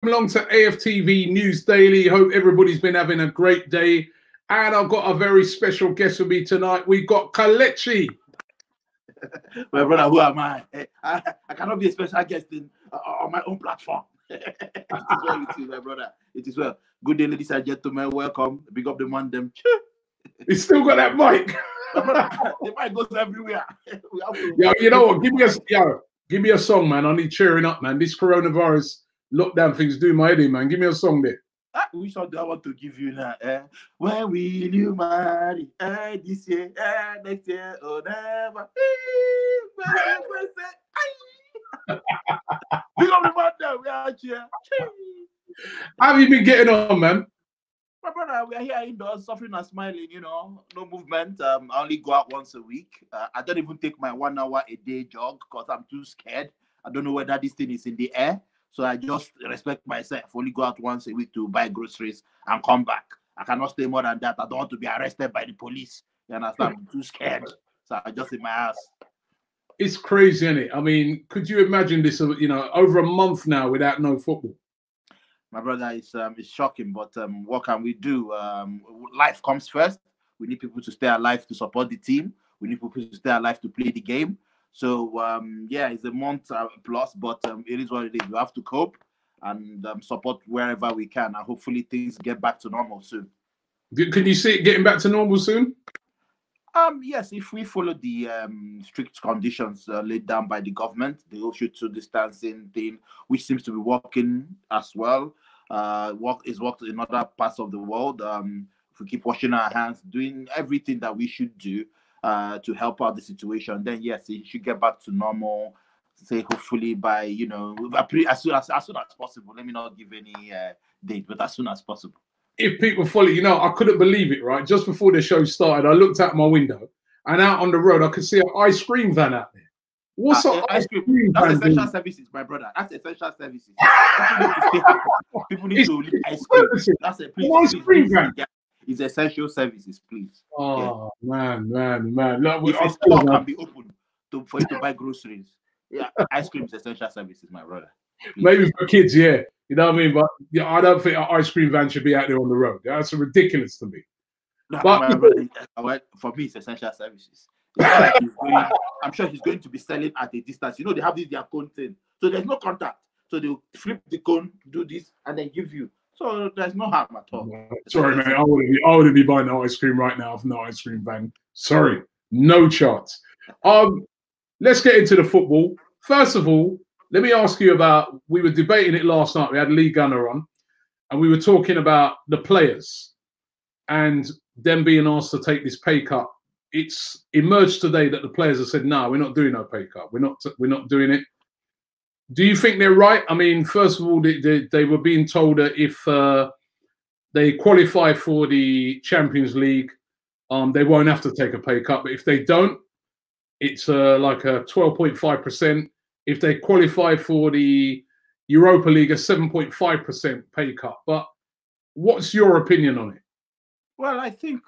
Along to Aftv News Daily. Hope everybody's been having a great day. And I've got a very special guest with me tonight. We've got Kelechi. My brother, who am I? I cannot be a special guest on my own platform. It is well with you, my brother. It is well. Good day, ladies and gentlemen. Welcome. Big up the man, them. He's still got that mic. My brother, the mic goes everywhere. Yo, you know what? Give me a song, man. I need cheering up, man. This coronavirus lockdown thing's doing my head in, man. Give me a song there. Which song do I want to give you now? When will you marry? This year, next year, or never. Big up the man there. We are here. How have you been getting on, man? My brother, we are here indoors, suffering and smiling, you know, no movement. I only go out once a week. I don't even take my 1 hour a day jog because I'm too scared. I don't know whether this thing is in the air. So I just respect myself. Only go out once a week to buy groceries and come back. I cannot stay more than that. I don't want to be arrested by the police. You understand? I'm too scared. So I just in my house. It's crazy, isn't it? I mean, could you imagine this, you know, over a month now without no football? My brother, it's shocking, but what can we do? Life comes first. We need people to stay alive to support the team. We need people to stay alive to play the game. So, yeah, it's a month plus, but it is what it is. We have to cope and support wherever we can. And hopefully things get back to normal soon. Can you see it getting back to normal soon? Yes, if we follow the strict conditions laid down by the government, the social distancing thing, which seems to be working as well. Worked in other parts of the world. If we keep washing our hands, doing everything that we should do to help out the situation, then yes, it should get back to normal. Say hopefully by, you know, as soon as possible. Let me not give any date, but as soon as possible. If people follow, you know, I couldn't believe it, right? Just before the show started, I looked out my window and out on the road, I could see an ice cream van out there. What's up? Ice cream? That's essential services, my brother. That's essential services. People need to leave ice cream. That's a please, van. It's essential services, please. Oh, yeah. man. Look, if a store can be open for you to buy groceries, yeah, ice cream is essential services, my brother. Please. Maybe for kids, yeah. You know what I mean? But yeah, I don't think an ice cream van should be out there on the road. That's ridiculous to me. No, but for me, it's essential services. I'm sure he's going to be selling at a distance. You know, they have this their cone thing. So there's no contact. So they'll flip the cone, do this, and then give you. So there's no harm at all. Sorry, man. I wouldn't be buying no ice cream right now if no ice cream van. Sorry. No chance. Let's get into the football. First of all, let me ask you about, we were debating it last night. We had Lee Gunner on, and we were talking about the players and them being asked to take this pay cut. It's emerged today that the players have said, no, we're not doing no pay cut. We're not doing it. Do you think they're right? I mean, first of all, they were being told that if they qualify for the Champions League, they won't have to take a pay cut. But if they don't, it's like a 12.5%. If they qualify for the Europa League, a 7.5% pay cut. But what's your opinion on it? Well, I think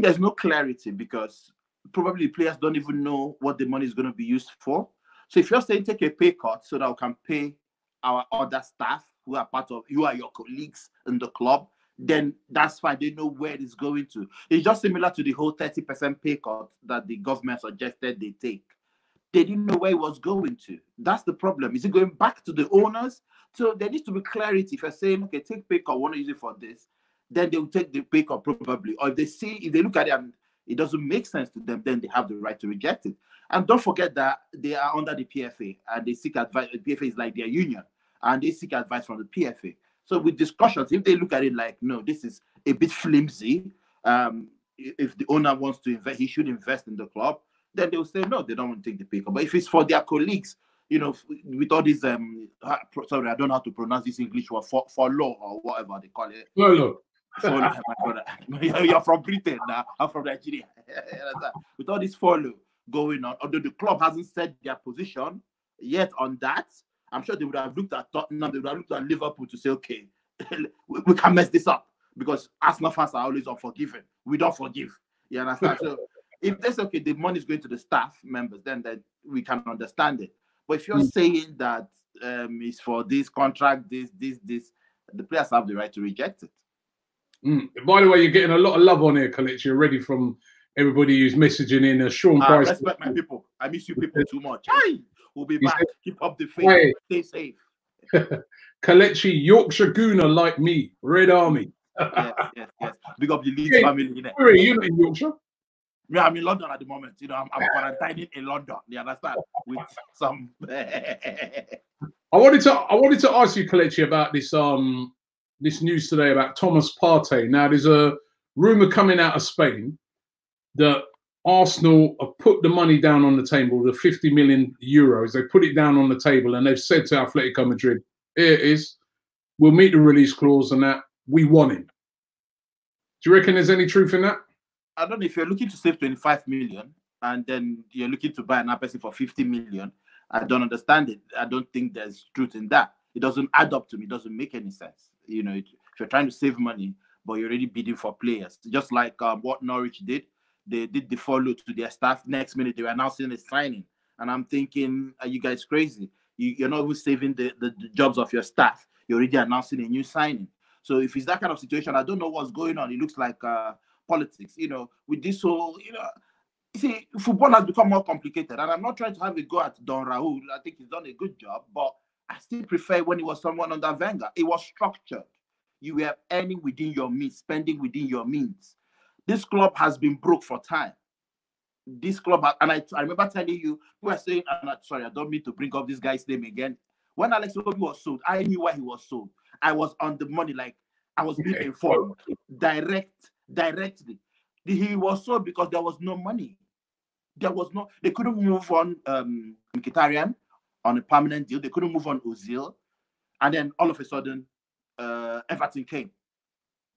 there's no clarity because probably players don't even know what the money is going to be used for. So if you're saying take a pay cut so that we can pay our other staff who are your colleagues in the club, then that's fine. They know where it's going to. It's just similar to the whole 30% pay cut that the government suggested they take. They didn't know where it was going to. That's the problem. Is it going back to the owners? So there needs to be clarity. If you're saying, okay, take pay cut, want to use it for this, then they'll take the pay cut probably. Or if they look at it and it doesn't make sense to them, then they have the right to reject it. And don't forget that they are under the PFA and they seek advice. The PFA is like their union and they seek advice from the PFA. So with discussions, if they look at it like, no, this is a bit flimsy, if the owner wants to invest, he should invest in the club, then they'll say, no, they don't want to take the pay cut. But if it's for their colleagues, you know, with all these, sorry, I don't know how to pronounce this English word, for law or whatever they call it. No. My brother. You're from Britain now, I'm from Nigeria. With all this follow going on, although the club hasn't set their position yet on that, I'm sure they would have looked at Tottenham, they would have looked at Liverpool to say, okay, we can mess this up because Arsenal fans are always unforgiving. We don't forgive. You understand? So if that's okay, the money is going to the staff members, then we can understand it. But if you're saying that it's for this contract, this, the players have the right to reject it. By the way, you're getting a lot of love on here, Kelechi. You're ready from everybody who's messaging in. Sean Price. Respect my people. I miss you people too much. Hey, we'll be back. Keep up the faith. Hey. Stay safe. Kelechi, Yorkshire Gooner like me, Red Army. yes. Big up the Leeds family. Where are you in Yorkshire? Yeah, I'm in London at the moment. You know, I'm quarantining in London. You understand? With some. I wanted to ask you, Kelechi, about this news today about Thomas Partey. Now, there's a rumor coming out of Spain that Arsenal have put the money down on the table, the 50 million euros. They put it down on the table and they've said to Atletico Madrid, here it is. We'll meet the release clause and that. We want him. Do you reckon there's any truth in that? I don't know. If you're looking to save 25 million and then you're looking to buy another person for 50 million, I don't understand it. I don't think there's truth in that. It doesn't add up to me. It doesn't make any sense. You know, if you're trying to save money, but you're already bidding for players, just like what Norwich did. They did the follow to their staff. Next minute, they were announcing a signing. And I'm thinking, are you guys crazy? You're not even saving the jobs of your staff. You're already announcing a new signing. So if it's that kind of situation, I don't know what's going on. It looks like politics, you know, with this whole, you know, see, football has become more complicated. And I'm not trying to have a go at Don Raul. I think he's done a good job, but I still prefer when it was someone under Wenger. It was structured. You were earning within your means, spending within your means. This club has been broke for time. This club, and I remember telling you, we were saying, sorry, I don't mean to bring up this guy's name again. When Alex Iwobi was sold, I knew why he was sold. I was on the money, like I was being informed directly. He was sold because there was no money. They couldn't move on Mkhitaryan on a permanent deal. They couldn't move on Ozil. And then all of a sudden, Everton came,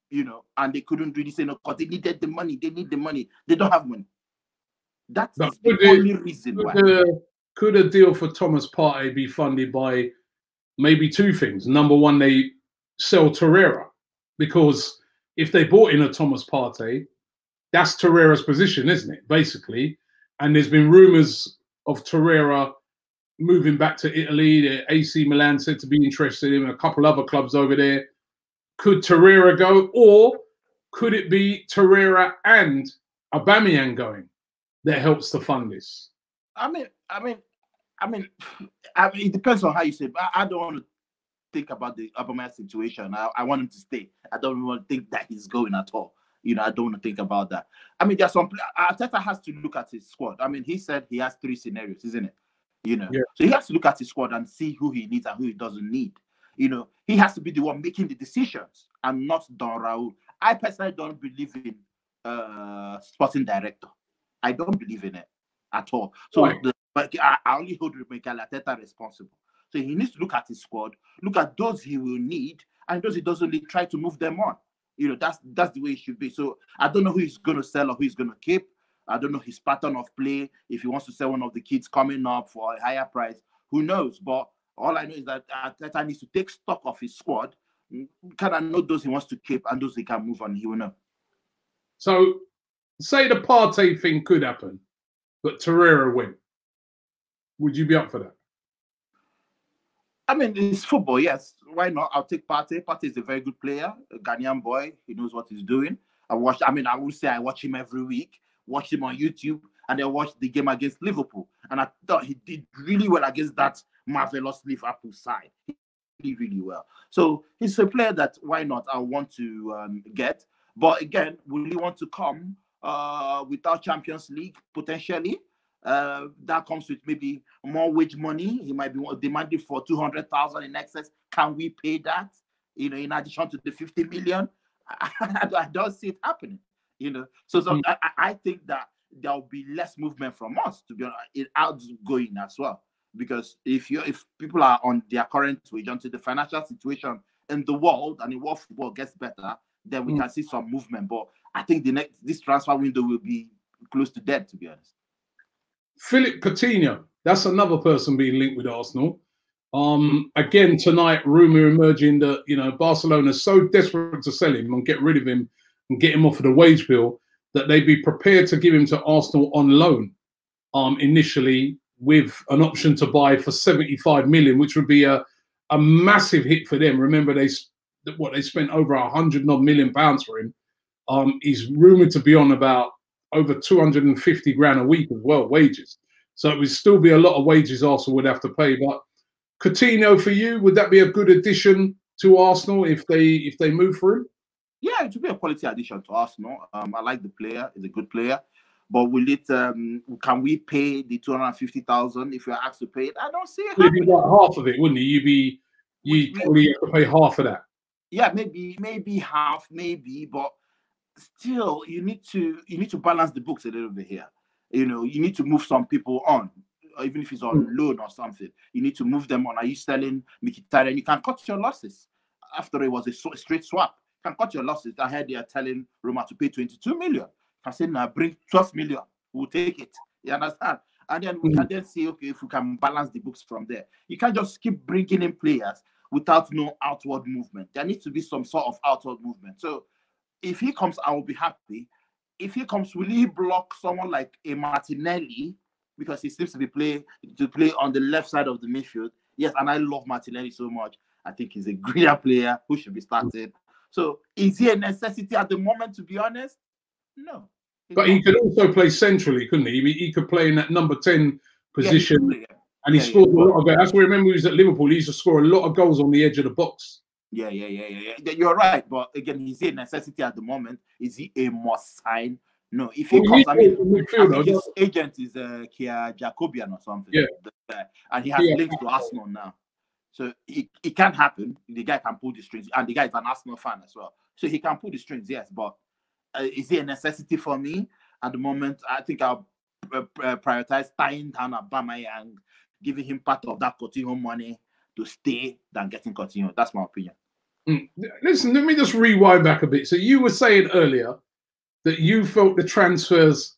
you know, and they couldn't really say no because they needed the money. They need the money. They don't have money. That's the only reason why. Could a deal for Thomas Partey be funded by maybe two things? Number one, they sell Torreira, because if they bought in a Thomas Partey, that's Torreira's position, isn't it? Basically. And there's been rumours of Torreira moving back to Italy. The AC Milan said to be interested in a couple other clubs over there. Could Torreira go, or could it be Torreira and Aubameyang going that helps to fund this? I mean, it depends on how you say it. I don't want to think about the Aubameyang situation. I want him to stay. I don't want to think that he's going at all. You know, I don't want to think about that. I mean, there's some. Arteta has to look at his squad. I mean, he said he has 3 scenarios, isn't it? You know, yeah. So he has to look at his squad and see who he needs and who he doesn't need. You know, he has to be the one making the decisions and not Don Raul. I personally don't believe in sporting director. I don't believe in it at all. So, right. But I only hold Mikel Arteta responsible. So he needs to look at his squad, look at those he will need, and those he doesn't need, try to move them on. You know, that's the way it should be. So I don't know who he's going to sell or who he's going to keep. I don't know his pattern of play. If he wants to sell one of the kids coming up for a higher price, who knows? But all I know is that Arteta needs to take stock of his squad, kind of know those he wants to keep and those he can move on. He will know. So, say the Partey thing could happen, but Torreira win. Would you be up for that? I mean, it's football, yes. Why not? I'll take Partey. Partey is a very good player, a Ghanaian boy. He knows what he's doing. I would say I watch him every week, watch him on YouTube, and then watch the game against Liverpool. And I thought he did really well against that marvelous Liverpool side. He did really well. So he's a player that, why not, I want to get. But again, will he want to come without Champions League, potentially? That comes with maybe more wage money. He might be demanding for 200,000 in excess. Can we pay that? You know, in addition to the 50 million, I don't see it happening. You know, so I think that there will be less movement from us, to be honest, outgoing as well. Because if people are on their current wage until the financial situation in the world and in world football gets better, then we can see some movement. But I think this transfer window will be close to dead, to be honest. Philip Coutinho, that's another person being linked with Arsenal. Again, tonight, rumour emerging that, you know, Barcelona is so desperate to sell him and get rid of him and get him off of the wage bill that they'd be prepared to give him to Arsenal on loan initially with an option to buy for 75 million, which would be a massive hit for them. Remember, they spent over 100 odd million pounds for him. He's rumored to be on about over 250 grand a week as well, wages. So it would still be a lot of wages Arsenal would have to pay. But Coutinho, for you, would that be a good addition to Arsenal if they move for him? Yeah, it would be a quality addition to Arsenal. I like the player; he's a good player. But will it? Can we pay the 250,000 if you're asked to pay it? I don't see it. It'd be like half of it, wouldn't it? You'd probably have to pay half of that. Yeah, maybe half, maybe, but still, you need to balance the books a little bit here. You know, you need to move some people on, even if it's on loan or something. You need to move them on. Are you selling Mkhitaryan? You can cut your losses. After it was a straight swap, you can cut your losses. I heard they are telling Roma to pay 22 million. I said, now bring 12 million. We'll take it. You understand? And then we can then see, okay, if we can balance the books from there. You can't just keep bringing in players without no outward movement. There needs to be some sort of outward movement. So if he comes, I will be happy. If he comes, will he block someone like a Martinelli? Because he seems to play on the left side of the midfield. Yes, and I love Martinelli so much. I think he's a great player who should be started. So is he a necessity at the moment, to be honest? No. But he could also play centrally, couldn't he? He could play in that number 10 position. And he scored a lot of goals. That's what I remember he was at Liverpool. He used to score a lot of goals on the edge of the box. Yeah. You're right. But again, is he a necessity at the moment? Is he a must sign? No. If he comes, I think his agent is Kia Jacobian or something. Yeah. And he has links to Arsenal now. So it can happen. The guy can pull the strings. And the guy is an Arsenal fan as well. So he can pull the strings, yes. But is it a necessity for me at the moment? I think I'll prioritize tying down Aubameyang, giving him part of that Coutinho money to stay than getting Coutinho. That's my opinion. Listen, let me just rewind back a bit. So you were saying earlier that you felt the transfers